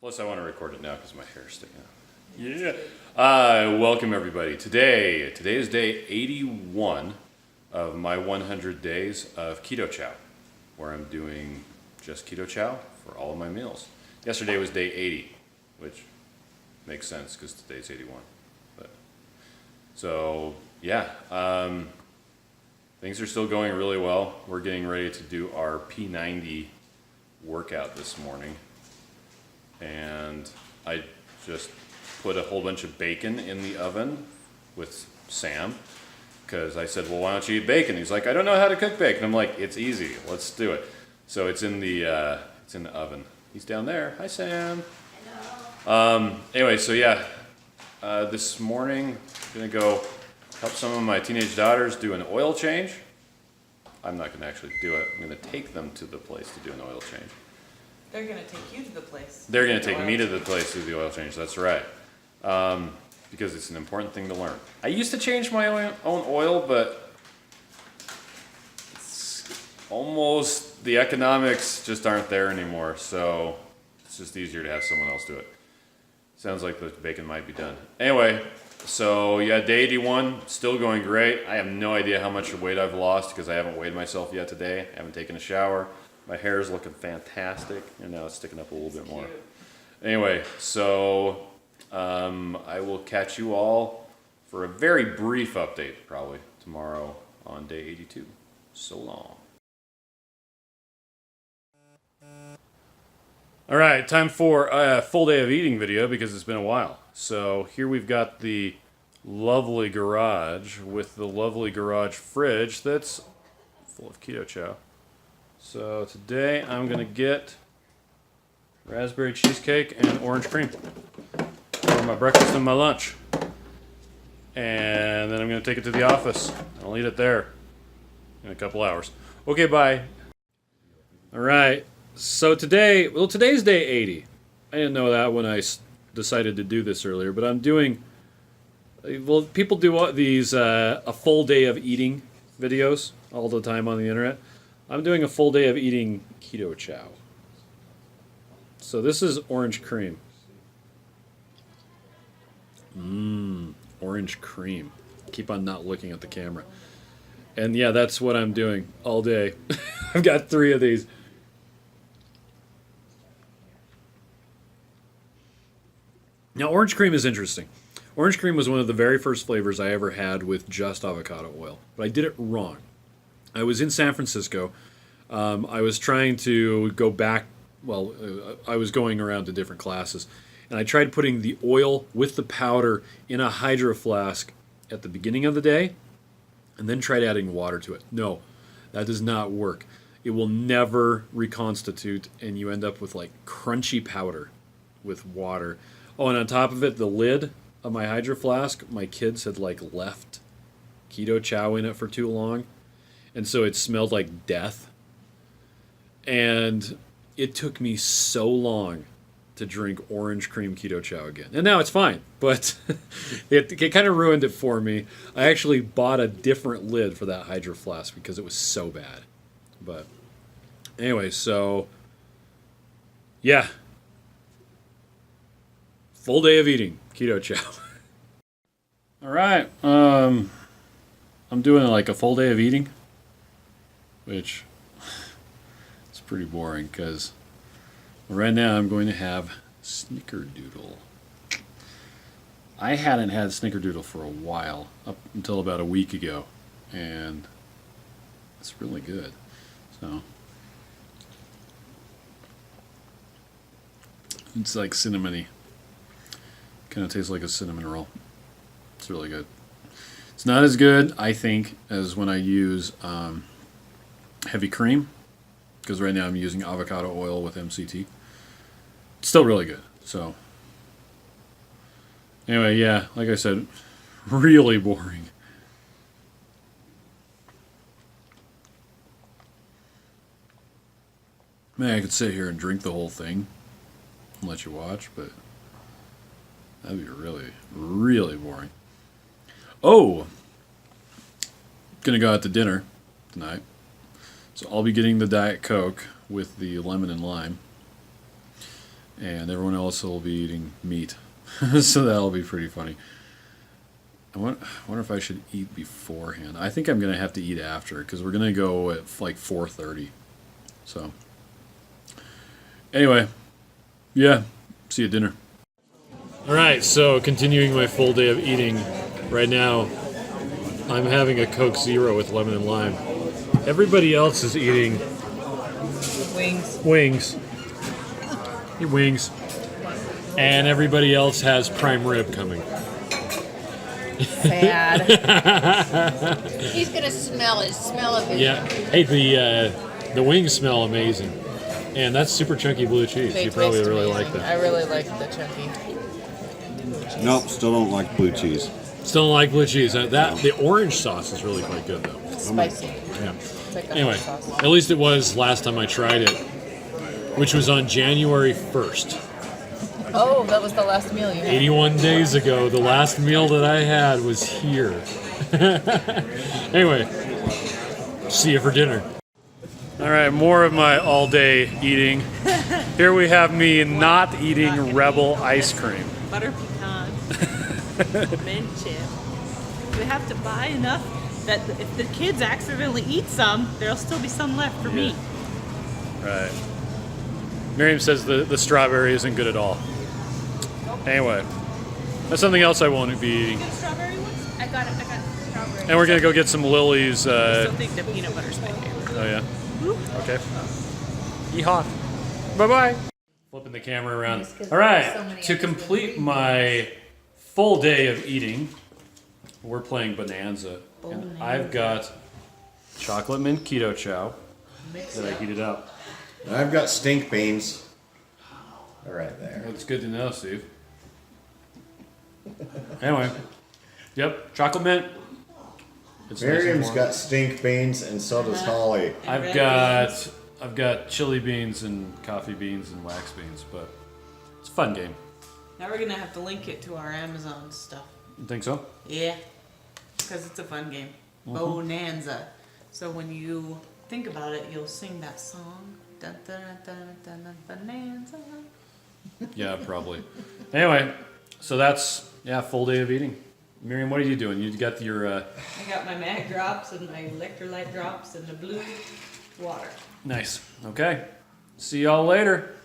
Plus, I want to record it now because my hair's sticking out. Yeah. Welcome, everybody. Today is day 81 of my 100 days of Keto Chow, where I'm doing just Keto Chow for all of my meals. Yesterday was day 80, which makes sense because today's 81. Things are still going really well. We're getting ready to do our P90 workout this morning. And I just put a whole bunch of bacon in the oven with Sam because I said, well, why don't you eat bacon? He's like, I don't know how to cook bacon. I'm like, it's easy. Let's do it. So it's in the oven. He's down there. Hi, Sam. Hello. This morning I'm going to go help some of my teenage daughters do an oil change. I'm not going to actually do it. I'm going to take them to the place to do an oil change. They're going to take you to the place. They're going to take me to the place to do the oil change. That's right. Because it's an important thing to learn. I used to change my own oil, but it's almost the economics just aren't there anymore. So it's just easier to have someone else do it. Sounds like the bacon might be done. Anyway, so yeah, day 81, still going great. I have no idea how much weight I've lost because I haven't weighed myself yet today. I haven't taken a shower. My hair is looking fantastic, and now it's sticking up a little bit more. Anyway, so I will catch you all for a very brief update, probably tomorrow on day 82. So long. All right, time for a full day of eating video because it's been a while. So here we've got the lovely garage with the lovely garage fridge that's full of Keto Chow. So today I'm going to get raspberry cheesecake and orange cream for my breakfast and my lunch. And then I'm going to take it to the office. I'll eat it there in a couple hours. Okay, bye. All right. So today's day 80. I didn't know that when I decided to do this earlier, but I'm doing, well, people do these a full day of eating videos all the time on the internet. I'm doing a full day of eating Keto Chow. So this is orange cream. Orange cream. Keep on not looking at the camera. And yeah, that's what I'm doing all day. I've got 3 of these. Now, orange cream is interesting. Orange cream was one of the very first flavors I ever had with just avocado oil, but I did it wrong. I was in San Francisco. I was trying to go back. Well, I was going around to different classes, and I tried putting the oil with the powder in a hydro flask at the beginning of the day, and then tried adding water to it. No, that does not work. It will never reconstitute, and you end up with like crunchy powder with water. Oh, and on top of it, the lid of my hydro flask, my kids had like left Keto Chow in it for too long. And so it smelled like death. And it took me so long to drink orange cream Keto Chow again. And now it's fine, but it kind of ruined it for me. I actually bought a different lid for that hydro flask because it was so bad. But anyway, so yeah. Full day of eating Keto Chow. All right. I'm doing like a full day of eating, which is pretty boring because right now I'm going to have snickerdoodle. I hadn't had snickerdoodle for a while, up until about a week ago, and it's really good. So it's like cinnamony. Kind of tastes like a cinnamon roll. It's really good. It's not as good, I think, as when I use heavy cream, because right now I'm using avocado oil with MCT. It's still really good. So anyway, yeah, like I said, really boring. Man, I could sit here and drink the whole thing and let you watch, but that'd be really, really boring. Oh! Gonna go out to dinner tonight. So I'll be getting the Diet Coke with the lemon and lime. and everyone else will be eating meat. So that'll be pretty funny. I wonder if I should eat beforehand. I think I'm going to have to eat after because we're going to go at like 4:30. So anyway, yeah, see you at dinner. All right, so continuing my full day of eating. Right now, I'm having a Coke Zero with lemon and lime. Everybody else is eating wings. Eat wings. And everybody else has prime rib coming. Sad. He's gonna smell it. Smell of it. Yeah. Hey, the wings smell amazing, and that's super chunky blue cheese. They You probably taste really amazing. like that. I really like the chunky. Nope, still don't like blue cheese. Still don't like blue cheese. The orange sauce is really quite good though. It's spicy. Yeah. It's like a Anyway, hot sauce. at least it was last time I tried it, which was on January 1st. Oh, that was the last meal you had. 81 days ago, the last meal that I had was here. Anyway, see you for dinner. All right, more of my all-day eating. Here we have me not eating Rebel ice cream. Butter pecan, mint chip. We have to buy enough that if the kids accidentally eat some, there'll still be some left for me. Right. Miriam says the strawberry isn't good at all. Anyway, that's something else I won't be eating. Get strawberry ones? I got strawberry. And we're gonna go get some Lily's. I still think the peanut butter's my favorite. Oh yeah. Okay. Yeehaw. Bye bye. Flipping the camera around. All right. To complete my full day of eating, we're playing Bonanza, and I've got chocolate mint keto chow that I heated up. And I've got stink beans. They're right there. That's good to know, Steve. Anyway, yep, chocolate mint. It's nice and Miriam's warm. got stink beans, and so does Holly. I've got chili beans and coffee beans and wax beans, but it's a fun game. Now we're gonna have to link it to our Amazon stuff. You think so? Yeah, because it's a fun game. Bonanza. So when you think about it, you'll sing that song. Dun, dun, dun, dun, dun, bonanza. Yeah, probably. Anyway, so that's full day of eating. Miriam, what are you doing? You got your I got my mag drops and my electrolyte drops and the blue water. nice. Okay. See y'all later.